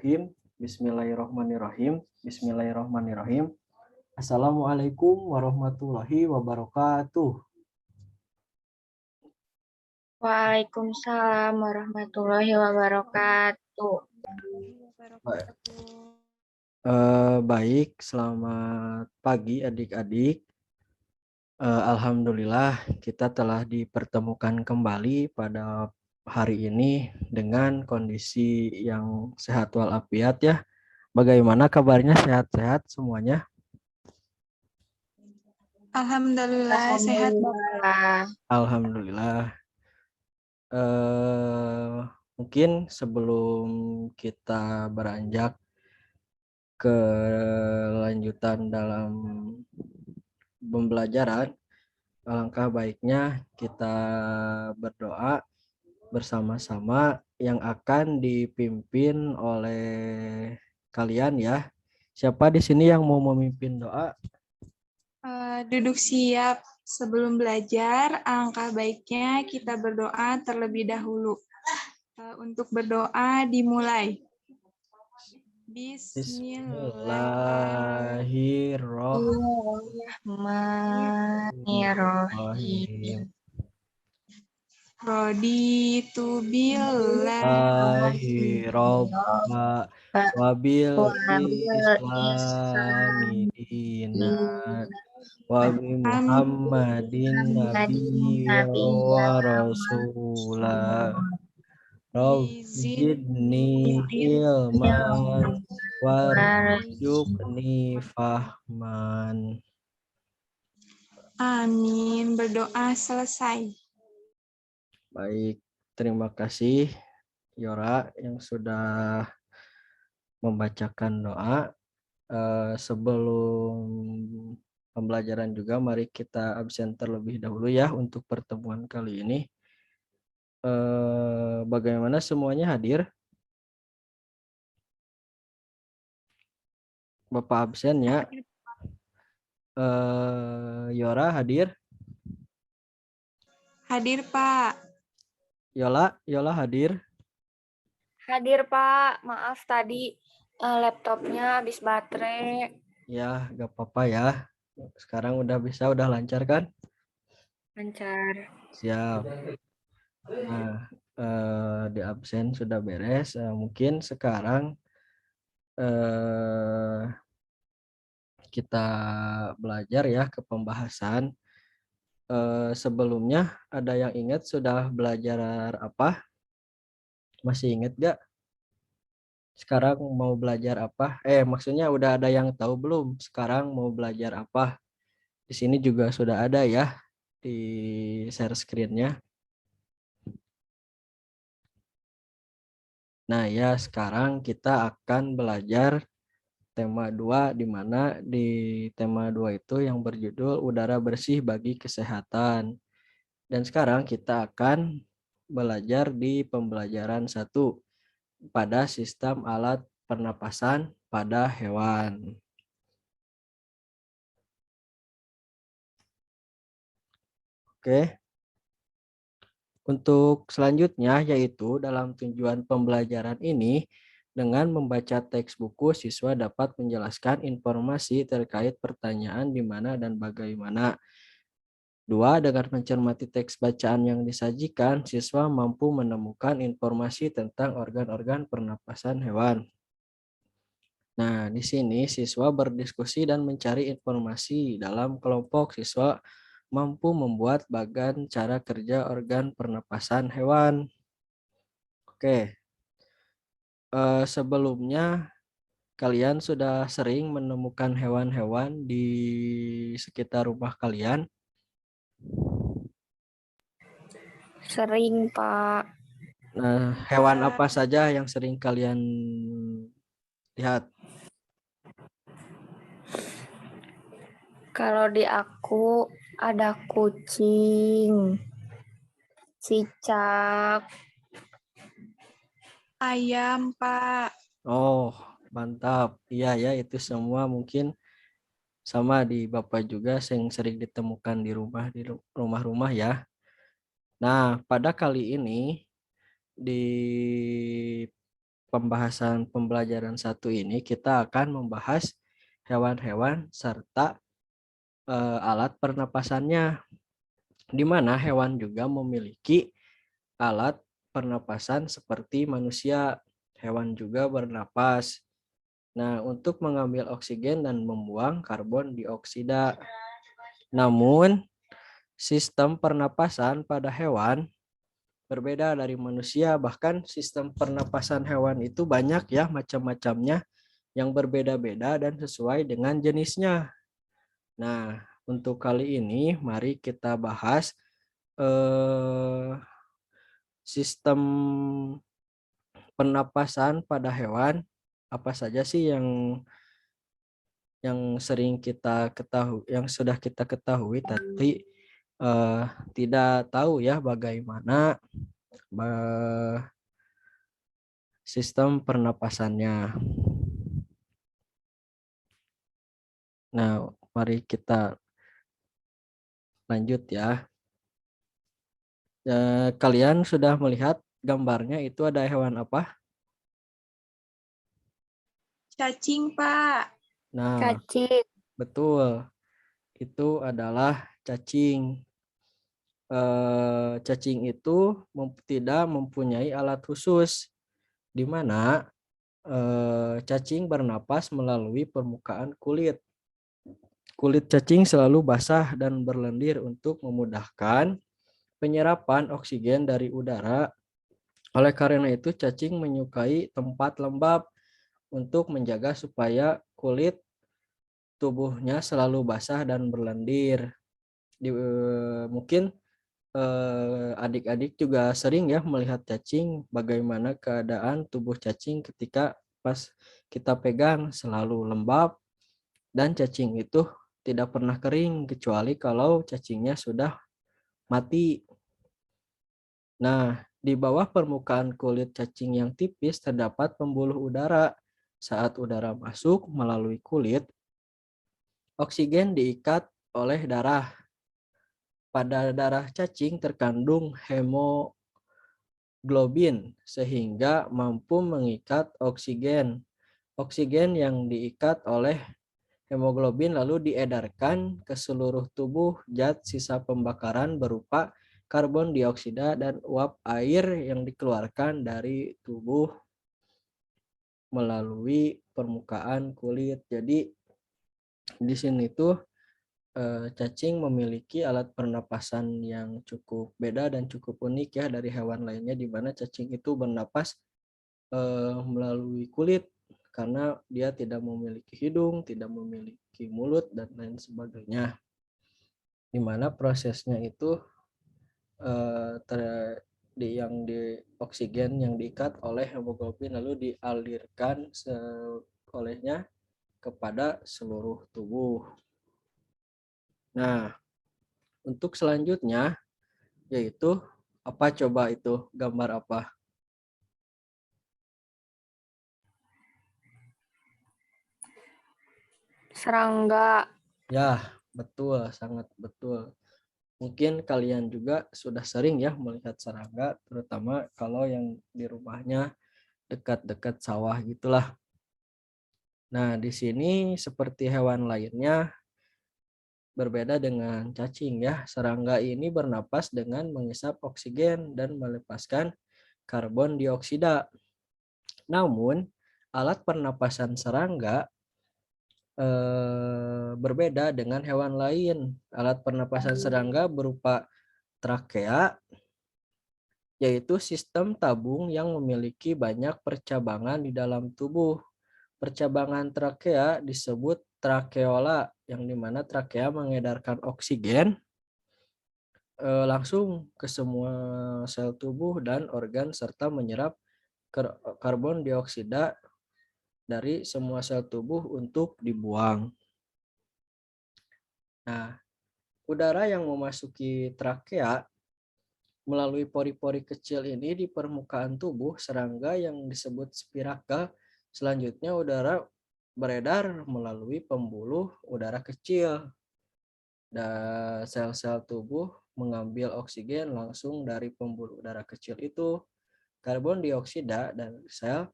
Bismillahirrahmanirrahim. Bismillahirrahmanirrahim. Bismillahirrahmanirrahim. Assalamualaikum warahmatullahi wabarakatuh. Waalaikumsalam warahmatullahi wabarakatuh. Baik, selamat pagi adik-adik. Alhamdulillah kita telah dipertemukan kembali pada hari ini dengan kondisi yang sehat walafiat ya. Bagaimana kabarnya, sehat-sehat semuanya? Alhamdulillah sehat Bapak. Alhamdulillah. Mungkin sebelum kita beranjak ke lanjutan dalam pembelajaran, alangkah baiknya kita berdoa bersama-sama yang akan dipimpin oleh kalian ya. Siapa di sini yang mau memimpin doa? Duduk siap sebelum belajar, alangkah baiknya kita berdoa terlebih dahulu. Untuk berdoa dimulai. Bismillahirrahmanirrahim. Raditu billahi Robba wabil islami dina wabi Muhammadin nabiyya wa rasulah Rabbidni ilman warzuqni fahman. Amin. Berdoa selesai. Baik, terima kasih Yora yang sudah membacakan doa. Sebelum pembelajaran juga, mari kita absen terlebih dahulu ya untuk pertemuan kali ini. Bagaimana semuanya hadir? Bapak absen ya. Yora hadir? Hadir Pak. Yola hadir? Hadir Pak, maaf tadi laptopnya habis baterai. Ya, gak apa-apa ya. Sekarang udah bisa, udah lancar kan? Lancar. Siap. Nah, di absen sudah beres. Mungkin sekarang kita belajar ya ke pembahasan. Sebelumnya ada yang ingat sudah belajar apa? Masih ingat gak? Sekarang mau belajar apa? Maksudnya udah ada yang tahu belum? Sekarang mau belajar apa? Di sini juga sudah ada ya di share screen-nya. Nah ya, sekarang kita akan belajar tema 2, di mana di tema 2 itu yang berjudul udara bersih bagi kesehatan. Dan sekarang kita akan belajar di pembelajaran 1 pada sistem alat pernapasan pada hewan. Oke. Untuk selanjutnya yaitu dalam tujuan pembelajaran ini, dengan membaca teks buku, siswa dapat menjelaskan informasi terkait pertanyaan di mana dan bagaimana. 2. Dengan mencermati teks bacaan yang disajikan, siswa mampu menemukan informasi tentang organ-organ pernapasan hewan. Nah, di sini siswa berdiskusi dan mencari informasi. Dalam kelompok, siswa mampu membuat bagan cara kerja organ pernapasan hewan. Oke, sebelumnya kalian sudah sering menemukan hewan-hewan di sekitar rumah kalian? Sering Pak. Nah, hewan apa saja yang sering kalian lihat? Kalau di aku ada kucing, cicak, Ayam Pak. Oh, mantap. Iya ya, itu semua mungkin sama di Bapak juga yang sering ditemukan di rumah-rumah ya. Nah, pada kali ini di pembahasan pembelajaran 1 ini kita akan membahas hewan-hewan serta alat pernapasannya, di mana hewan juga memiliki alat pernapasan seperti manusia. Hewan juga bernapas. Nah, untuk mengambil oksigen dan membuang karbon dioksida. Namun, sistem pernapasan pada hewan berbeda dari manusia. Bahkan sistem pernapasan hewan itu banyak ya macam-macamnya yang berbeda-beda dan sesuai dengan jenisnya. Nah, untuk kali ini mari kita bahas sistem pernapasan pada hewan. Apa saja sih yang sering kita ketahui, yang sudah kita ketahui, tapi tidak tahu ya bagaimana sistem pernapasannya. Nah, mari kita lanjut ya. Kalian sudah melihat gambarnya, itu ada hewan apa? Cacing, Pak. Nah, Cacing. betul. Itu adalah cacing. Cacing itu tidak mempunyai alat khusus, di mana cacing bernapas melalui permukaan kulit. Kulit cacing selalu basah dan berlendir untuk memudahkan penyerapan oksigen dari udara. Oleh karena itu, cacing menyukai tempat lembab untuk menjaga supaya kulit tubuhnya selalu basah dan berlendir. Mungkin adik-adik juga sering ya melihat cacing, bagaimana keadaan tubuh cacing ketika pas kita pegang selalu lembab, dan cacing itu tidak pernah kering kecuali kalau cacingnya sudah mati. Nah, di bawah permukaan kulit cacing yang tipis terdapat pembuluh udara. Saat udara masuk melalui kulit, oksigen diikat oleh darah. Pada darah cacing terkandung hemoglobin sehingga mampu mengikat oksigen. Oksigen yang diikat oleh hemoglobin lalu diedarkan ke seluruh tubuh. Zat sisa pembakaran berupa karbon dioksida dan uap air yang dikeluarkan dari tubuh melalui permukaan kulit. Jadi di sini tuh cacing memiliki alat pernapasan yang cukup beda dan cukup unik ya dari hewan lainnya, di mana cacing itu bernapas melalui kulit karena dia tidak memiliki hidung, tidak memiliki mulut dan lain sebagainya. Di mana prosesnya itu yang di oksigen yang diikat oleh hemoglobin lalu dialirkan olehnya kepada seluruh tubuh. Nah, untuk selanjutnya yaitu apa, coba itu gambar apa? Serangga. Ya, betul, sangat betul. Mungkin kalian juga sudah sering ya melihat serangga, terutama kalau yang di rumahnya dekat-dekat sawah gitulah. Nah, di sini seperti hewan lainnya berbeda dengan cacing ya. Serangga ini bernapas dengan mengisap oksigen dan melepaskan karbon dioksida. Namun, alat pernapasan serangga berbeda dengan hewan lain. Alat pernapasan serangga berupa trakea, yaitu sistem tabung yang memiliki banyak percabangan di dalam tubuh. Percabangan trakea disebut trakeola, yang dimana trakea mengedarkan oksigen langsung ke semua sel tubuh dan organ serta menyerap karbon dioksida dari semua sel tubuh untuk dibuang. Nah, udara yang memasuki trakea melalui pori-pori kecil ini di permukaan tubuh serangga yang disebut spirakel. Selanjutnya udara beredar melalui pembuluh udara kecil. Dan sel-sel tubuh mengambil oksigen langsung dari pembuluh udara kecil itu. Karbon dioksida dan sel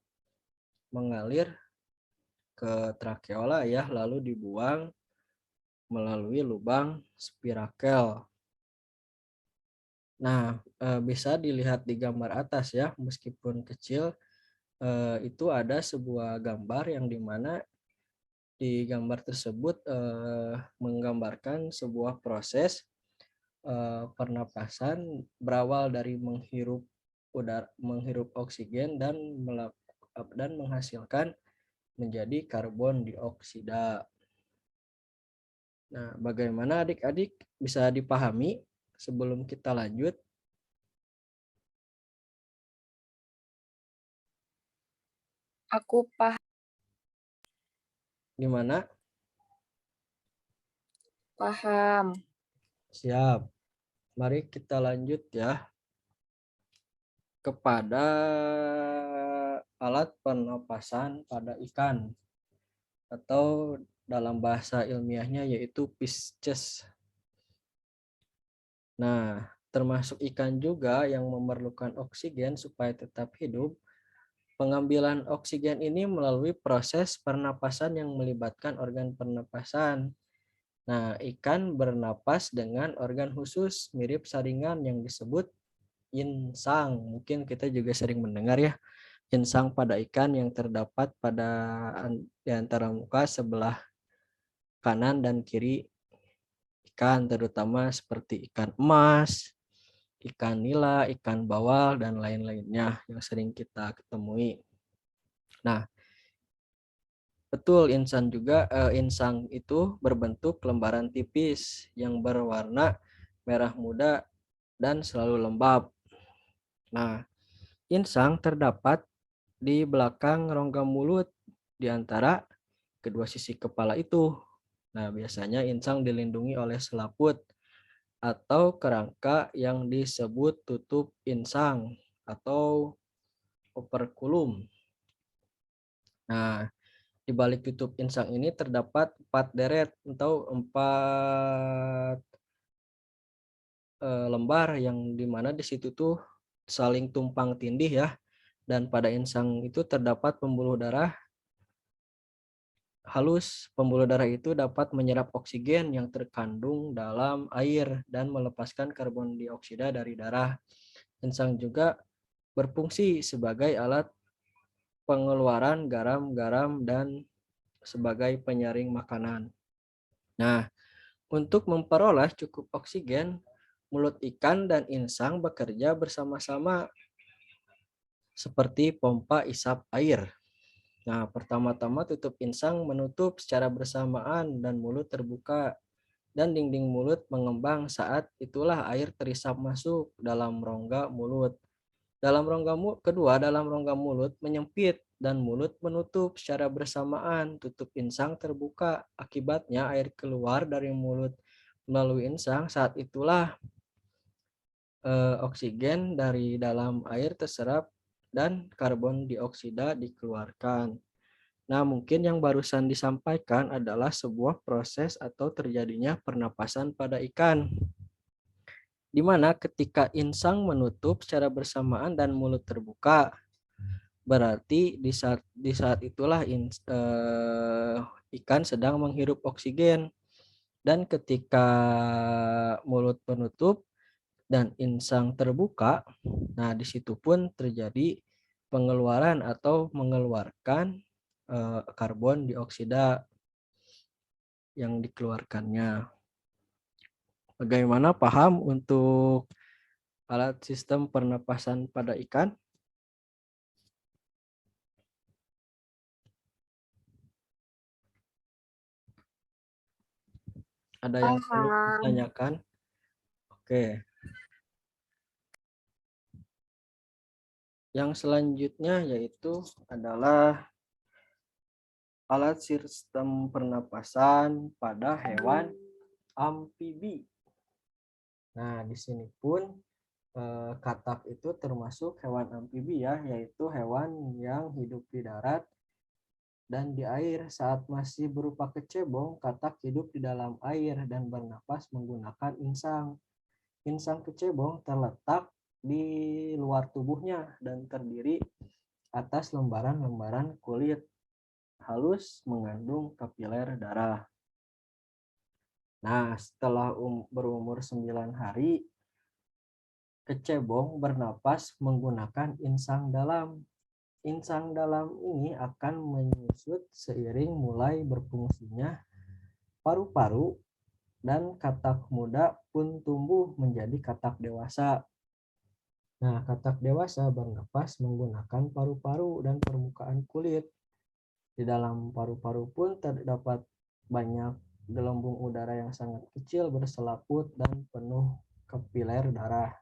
mengalir ke trakeola ya, lalu dibuang melalui lubang spirakel. Nah, bisa dilihat di gambar atas ya, meskipun kecil, itu ada sebuah gambar yang dimana di gambar tersebut menggambarkan sebuah proses pernapasan berawal dari menghirup oksigen dan menghasilkan menjadi karbon dioksida. Nah, bagaimana adik-adik bisa dipahami sebelum kita lanjut? Aku Gimana? paham. Siap. Mari kita lanjut ya kepada alat pernapasan pada ikan atau dalam bahasa ilmiahnya yaitu Pisces. Nah, termasuk ikan juga yang memerlukan oksigen supaya tetap hidup. Pengambilan oksigen ini melalui proses pernapasan yang melibatkan organ pernapasan. Nah, ikan bernapas dengan organ khusus mirip saringan yang disebut insang. Mungkin kita juga sering mendengar ya, insang pada ikan yang terdapat pada di antara muka sebelah kanan dan kiri ikan, terutama seperti ikan emas, ikan nila, ikan bawal, dan lain-lainnya yang sering kita ketemui. Nah, betul insang itu berbentuk lembaran tipis yang berwarna merah muda dan selalu lembab. Nah, insang terdapat di belakang rongga mulut di antara kedua sisi kepala itu. Nah, biasanya insang dilindungi oleh selaput atau kerangka yang disebut tutup insang atau operculum. Nah, di balik tutup insang ini terdapat 4 deret atau 4 lembar yang dimana di situ tuh saling tumpang tindih ya. Dan pada insang itu terdapat pembuluh darah halus. Pembuluh darah itu dapat menyerap oksigen yang terkandung dalam air dan melepaskan karbon dioksida dari darah. Insang juga berfungsi sebagai alat pengeluaran garam-garam dan sebagai penyaring makanan. Nah, untuk memperoleh cukup oksigen, mulut ikan dan insang bekerja bersama-sama seperti pompa isap air. Nah, pertama-tama tutup insang menutup secara bersamaan dan mulut terbuka dan dinding mulut mengembang, saat itulah air terisap masuk dalam rongga mulut. Dalam rongga mulut menyempit dan mulut menutup secara bersamaan. Tutup insang terbuka, akibatnya air keluar dari mulut melalui insang. Saat itulah oksigen dari dalam air terserap dan karbon dioksida dikeluarkan. Nah, mungkin yang barusan disampaikan adalah sebuah proses atau terjadinya pernapasan pada ikan, di mana ketika insang menutup secara bersamaan dan mulut terbuka, berarti di saat itulah ikan sedang menghirup oksigen. Dan ketika mulut penutup dan insang terbuka, nah di situ pun terjadi pengeluaran atau mengeluarkan karbon dioksida yang dikeluarkannya. Bagaimana paham untuk alat sistem pernapasan pada ikan? Ada yang perlu Paham. ditanyakan? Oke. Yang selanjutnya yaitu adalah alat sistem pernapasan pada hewan amfibi. Nah, di sini pun katak itu termasuk hewan amfibi ya, yaitu hewan yang hidup di darat dan di air. Saat masih berupa kecebong, katak hidup di dalam air dan bernapas menggunakan insang. Insang kecebong terletak di luar tubuhnya dan terdiri atas lembaran-lembaran kulit halus mengandung kapiler darah. Nah, setelah berumur 9 hari, kecebong bernapas menggunakan insang dalam. Insang dalam ini akan menyusut seiring mulai berfungsinya paru-paru, dan katak muda pun tumbuh menjadi katak dewasa. Nah, katak dewasa bernapas menggunakan paru-paru dan permukaan kulit. Di dalam paru-paru pun terdapat banyak gelembung udara yang sangat kecil berselaput dan penuh kapiler darah.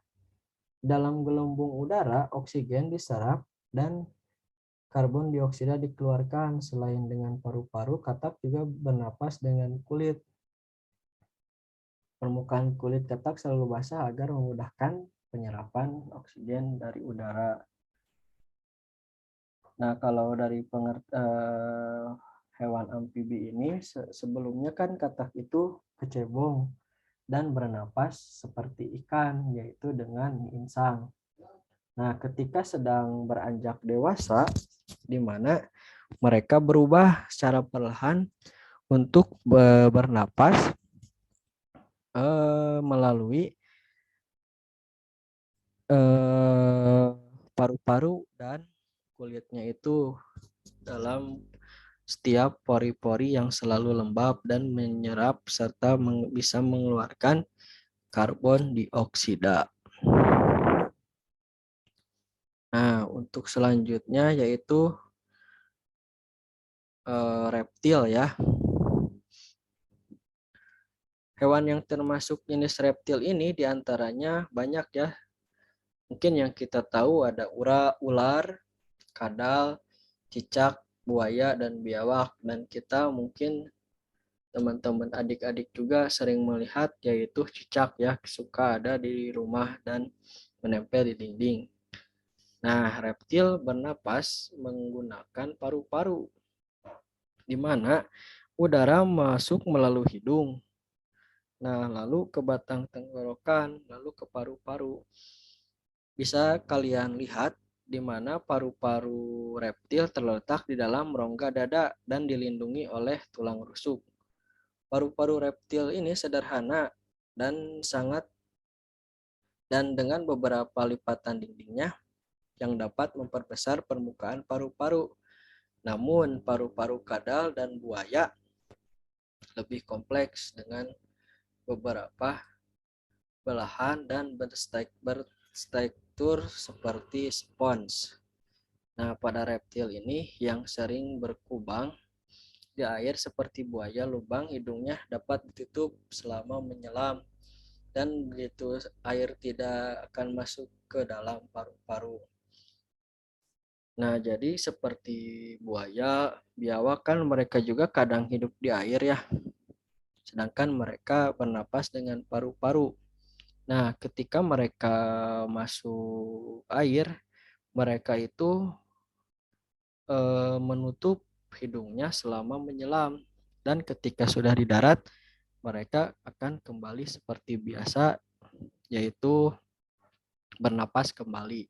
Dalam gelembung udara, oksigen diserap dan karbon dioksida dikeluarkan. Selain dengan paru-paru, katak juga bernapas dengan kulit. Permukaan kulit katak selalu basah agar memudahkan penyerapan oksigen dari udara. Nah, kalau dari hewan amfibi ini sebelumnya kan katak itu kecebong dan bernapas seperti ikan, yaitu dengan insang. Nah, ketika sedang beranjak dewasa, di mana mereka berubah secara perlahan untuk bernapas melalui paru-paru dan kulitnya itu dalam setiap pori-pori yang selalu lembab dan menyerap serta bisa mengeluarkan karbon dioksida. Nah, untuk selanjutnya yaitu reptil ya. Hewan yang termasuk jenis reptil ini diantaranya banyak ya. Mungkin yang kita tahu ada ular, kadal, cicak, buaya, dan biawak. Dan kita mungkin teman-teman adik-adik juga sering melihat yaitu cicak ya, suka ada di rumah dan menempel di dinding. Nah, reptil bernapas menggunakan paru-paru, di mana udara masuk melalui hidung. Nah, lalu ke batang tenggorokan, lalu ke paru-paru. Bisa kalian lihat di mana paru-paru reptil terletak di dalam rongga dada dan dilindungi oleh tulang rusuk. Paru-paru reptil ini sederhana dan dengan beberapa lipatan dindingnya yang dapat memperbesar permukaan paru-paru. Namun paru-paru kadal dan buaya lebih kompleks dengan beberapa belahan dan berstruktur seperti spons. Nah, pada reptil ini yang sering berkubang di air seperti buaya, lubang hidungnya dapat ditutup selama menyelam, dan begitu air tidak akan masuk ke dalam paru-paru. Nah, jadi seperti buaya, biawak kan mereka juga kadang hidup di air ya. Sedangkan mereka bernapas dengan paru-paru. Nah, ketika mereka masuk air, mereka itu menutup hidungnya selama menyelam. Dan ketika sudah di darat, mereka akan kembali seperti biasa, yaitu bernapas kembali.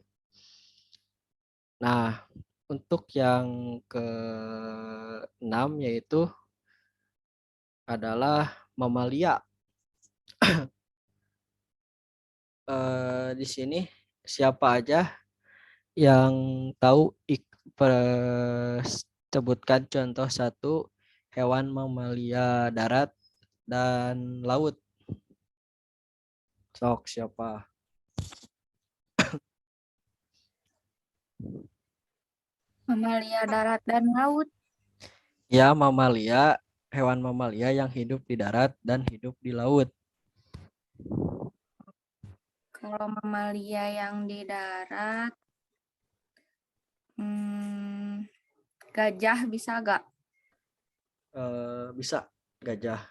Nah, untuk yang ke-6 yaitu adalah mamalia. Di sini siapa aja yang tahu sebutkan contoh satu hewan mamalia darat dan laut. Sok siapa? Mamalia darat dan laut. Ya, mamalia, hewan mamalia yang hidup di darat dan hidup di laut. Kalau mamalia yang di darat, gajah bisa gak? Bisa, gajah.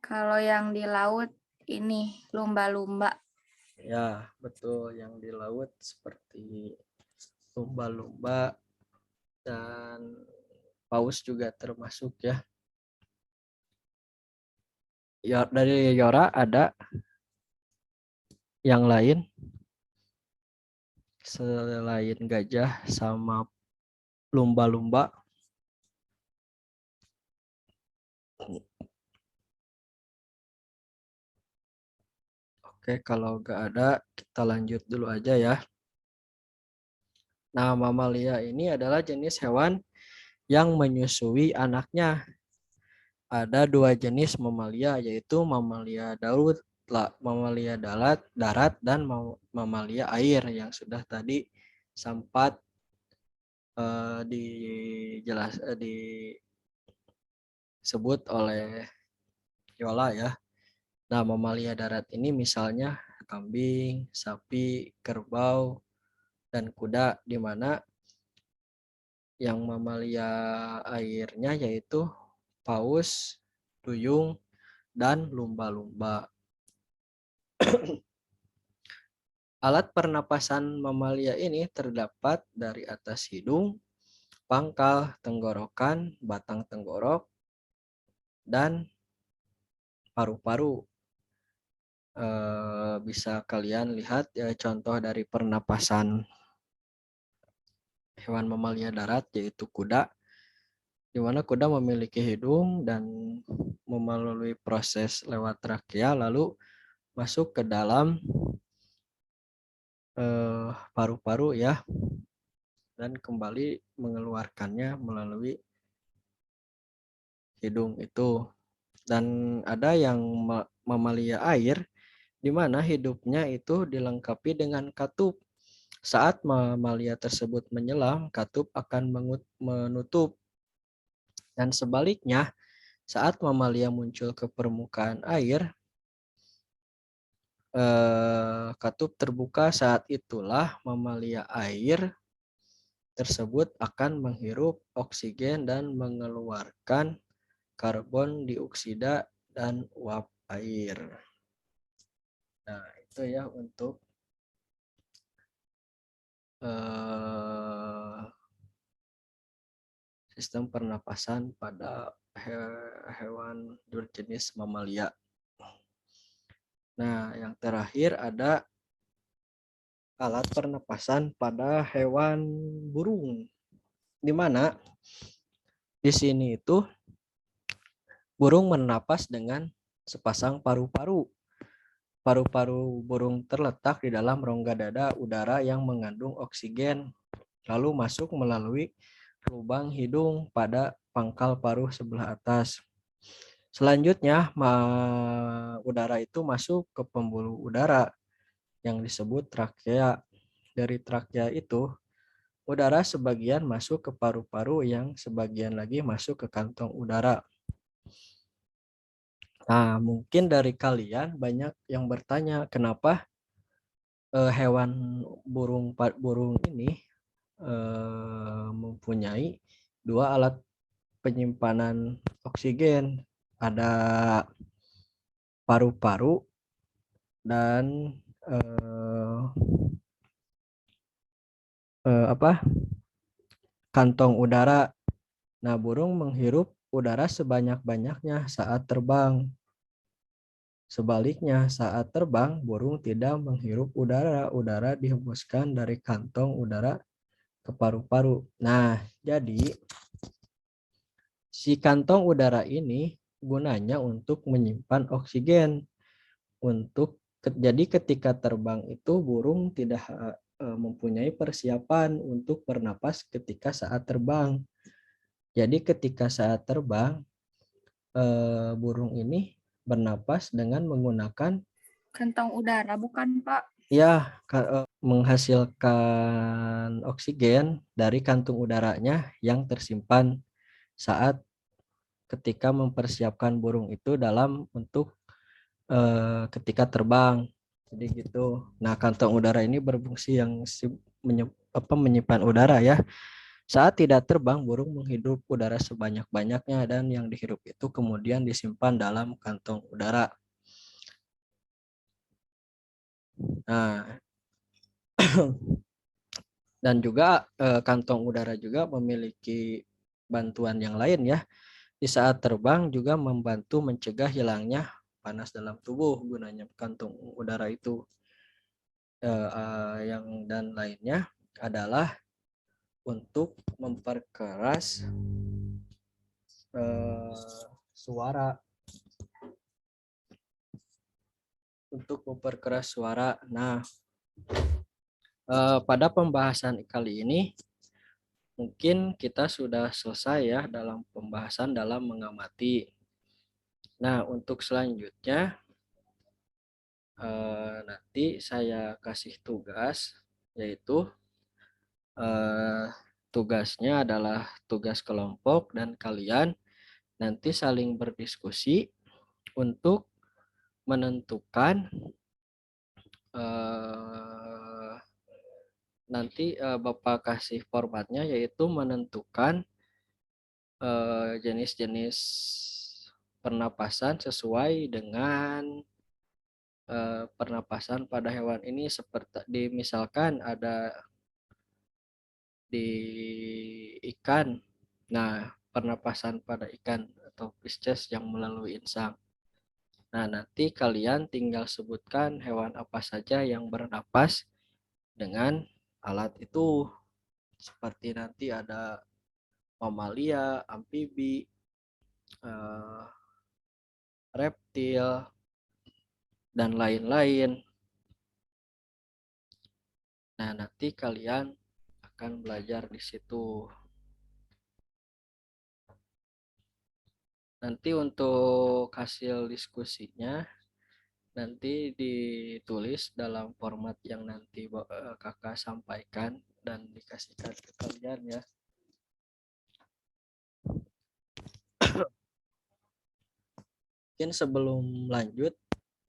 Kalau yang di laut, ini lumba-lumba. Ya, betul. Yang di laut seperti lumba-lumba dan paus juga termasuk ya. Ya, dari Yora ada yang lain? selain gajah sama lumba-lumba? Oke, kalau nggak ada, kita lanjut dulu aja ya. Nah, mamalia ini adalah jenis hewan yang menyusui anaknya. Ada dua jenis mamalia, yaitu mamalia mamalia darat dan mamalia air yang sudah tadi sempat disebut oleh Yola ya. Nah, mamalia darat ini misalnya kambing, sapi, kerbau, dan kuda, di mana yang mamalia airnya yaitu paus, duyung, dan lumba-lumba. Alat pernapasan mamalia ini terdapat dari atas hidung, pangkal tenggorokan, batang tenggorok, dan paru-paru. Bisa kalian lihat ya, contoh dari pernapasan hewan mamalia darat yaitu kuda, di mana kuda memiliki hidung dan melalui proses lewat trakea lalu masuk ke dalam paru-paru ya, dan kembali mengeluarkannya melalui hidung itu. Dan ada yang mamalia air di mana hidupnya itu dilengkapi dengan katup. Saat mamalia tersebut menyelam, katup akan menutup. Dan sebaliknya, saat mamalia muncul ke permukaan air, katup terbuka. Saat itulah mamalia air tersebut akan menghirup oksigen dan mengeluarkan karbon dioksida dan uap air. Nah, itu ya untuk sistem pernapasan pada hewan berjenis mamalia. Nah, yang terakhir ada alat pernapasan pada hewan burung, di mana di sini itu burung menapas dengan sepasang paru-paru. Paru-paru burung terletak di dalam rongga dada udara yang mengandung oksigen, lalu masuk melalui lubang hidung pada pangkal paruh sebelah atas. Selanjutnya, udara itu masuk ke pembuluh udara yang disebut trakea. Dari trakea itu, udara sebagian masuk ke paru-paru yang sebagian lagi masuk ke kantong udara. Nah, mungkin dari kalian banyak yang bertanya kenapa hewan burung ini mempunyai dua alat penyimpanan oksigen, ada paru-paru dan kantong udara. Nah, burung menghirup udara sebanyak-banyaknya saat terbang. Sebaliknya, saat terbang, burung tidak menghirup udara. Udara dihembuskan dari kantong udara ke paru-paru. Nah, jadi si kantong udara ini gunanya untuk menyimpan oksigen. Jadi ketika terbang itu burung tidak mempunyai persiapan untuk bernapas ketika saat terbang. Jadi ketika saat terbang, burung ini bernapas dengan menggunakan Kantong udara, bukan, Pak? ya menghasilkan oksigen dari kantung udaranya yang tersimpan saat ketika mempersiapkan burung itu dalam untuk ketika terbang. Jadi gitu. Nah, kantong udara ini berfungsi yang menyimpan udara ya. Saat tidak terbang, burung menghirup udara sebanyak-banyaknya dan yang dihirup itu kemudian disimpan dalam kantong udara. Nah, dan juga kantong udara juga memiliki bantuan yang lain ya. Di saat terbang juga membantu mencegah hilangnya panas dalam tubuh gunanya kantong udara itu. yang dan lainnya adalah untuk memperkeras suara, Nah, pada pembahasan kali ini mungkin kita sudah selesai ya dalam pembahasan dalam mengamati. Nah, untuk selanjutnya nanti saya kasih tugas, yaitu tugasnya adalah tugas kelompok dan kalian nanti saling berdiskusi untuk menentukan nanti Bapak kasih formatnya, yaitu menentukan jenis-jenis pernapasan sesuai dengan pernapasan pada hewan ini, seperti misalkan ada di ikan. Nah, pernapasan pada ikan atau Pisces yang melalui insang. Nah, nanti kalian tinggal sebutkan hewan apa saja yang bernapas dengan alat itu. Seperti nanti ada mamalia, amfibi, reptil, dan lain-lain. Nah, nanti kalian akan belajar di situ. Nanti untuk hasil diskusinya nanti ditulis dalam format yang nanti kakak sampaikan dan dikasihkan ke kalian ya. Mungkin sebelum lanjut,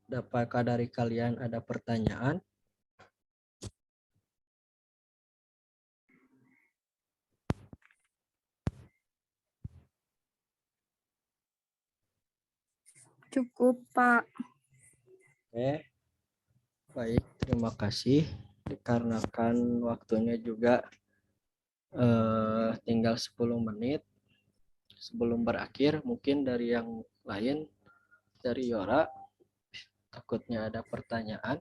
apakah dari kalian ada pertanyaan? Cukup, Pak. Oke, baik, terima kasih. Dikarenakan waktunya juga tinggal 10 menit sebelum berakhir, mungkin dari yang lain, dari Yora, takutnya ada pertanyaan.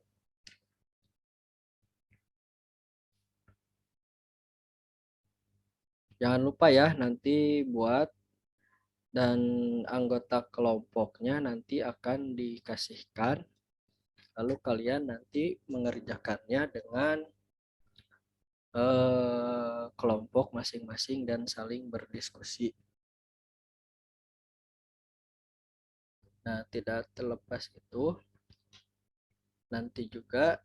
Jangan lupa ya, nanti buat dan anggota kelompoknya nanti akan dikasihkan. Lalu kalian nanti mengerjakannya dengan kelompok masing-masing dan saling berdiskusi. Nah, tidak terlepas itu, nanti juga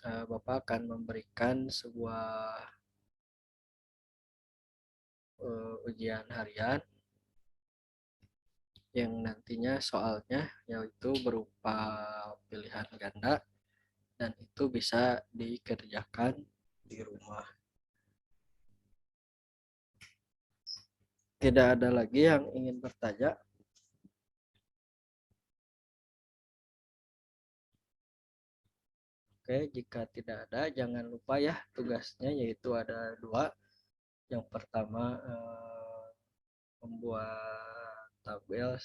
Bapak akan memberikan sebuah ujian harian yang nantinya soalnya yaitu berupa pilihan ganda dan itu bisa dikerjakan di rumah. Tidak ada lagi yang ingin bertanya? Oke, jika tidak ada, jangan lupa ya tugasnya, yaitu ada 2. Yang pertama membuat tabel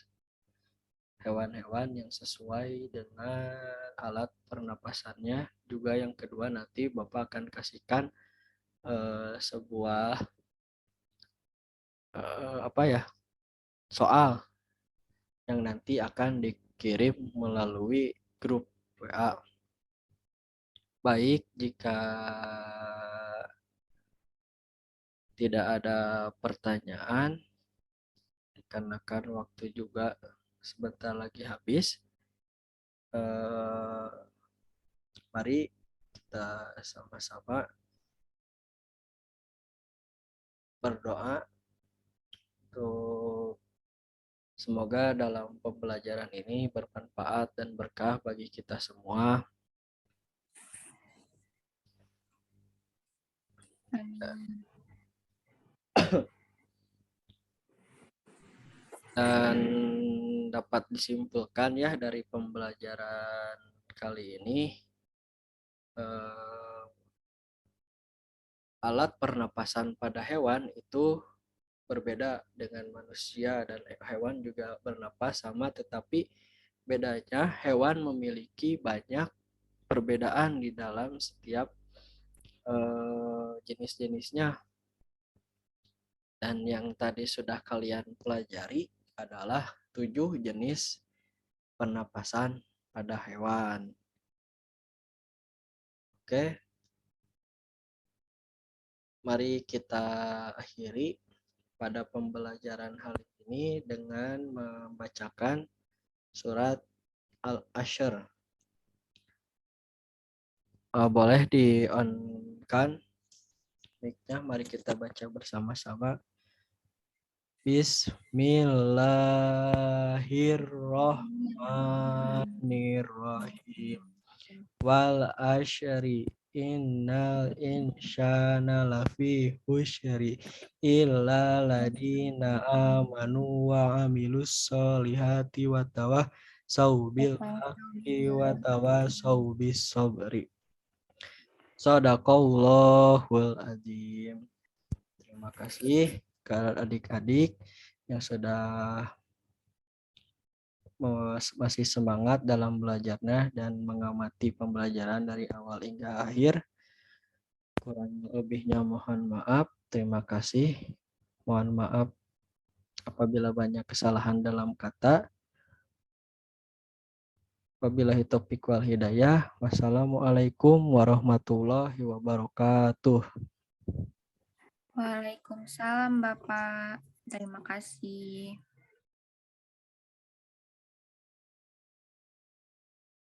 hewan-hewan yang sesuai dengan alat pernapasannya. Juga yang kedua nanti Bapak akan kasihkan sebuah soal yang nanti akan dikirim melalui grup WA. Baik, jika tidak ada pertanyaan, dikarenakan waktu juga sebentar lagi habis, mari kita sama-sama berdoa untuk semoga dalam pembelajaran ini bermanfaat dan berkah bagi kita semua. Dan dapat disimpulkan ya dari pembelajaran kali ini, alat pernapasan pada hewan itu berbeda dengan manusia, dan hewan juga bernapas sama, tetapi bedanya hewan memiliki banyak perbedaan di dalam setiap jenis-jenisnya. Dan yang tadi sudah kalian pelajari adalah 7 jenis pernapasan pada hewan. Oke, mari kita akhiri pada pembelajaran hal ini dengan membacakan surat Al-Ashr. Boleh di-on-kan mic-nya, mari kita baca bersama-sama. Bismillahirrahmanirrahim. Wal asyri innal insana lafi husri illa ladina amanu wa amilus solihati wa tawassaw bil haqqi wa tawassaw bis sabri. Shadaqallahul azim. Terima kasih kepada adik-adik yang sudah masih semangat dalam belajarnya dan mengamati pembelajaran dari awal hingga akhir. Kurang lebihnya mohon maaf. Terima kasih. Mohon maaf apabila banyak kesalahan dalam kata. Wabillahi taufiq wal hidayah. Wassalamualaikum warahmatullahi wabarakatuh. Waalaikumsalam Bapak. Terima kasih.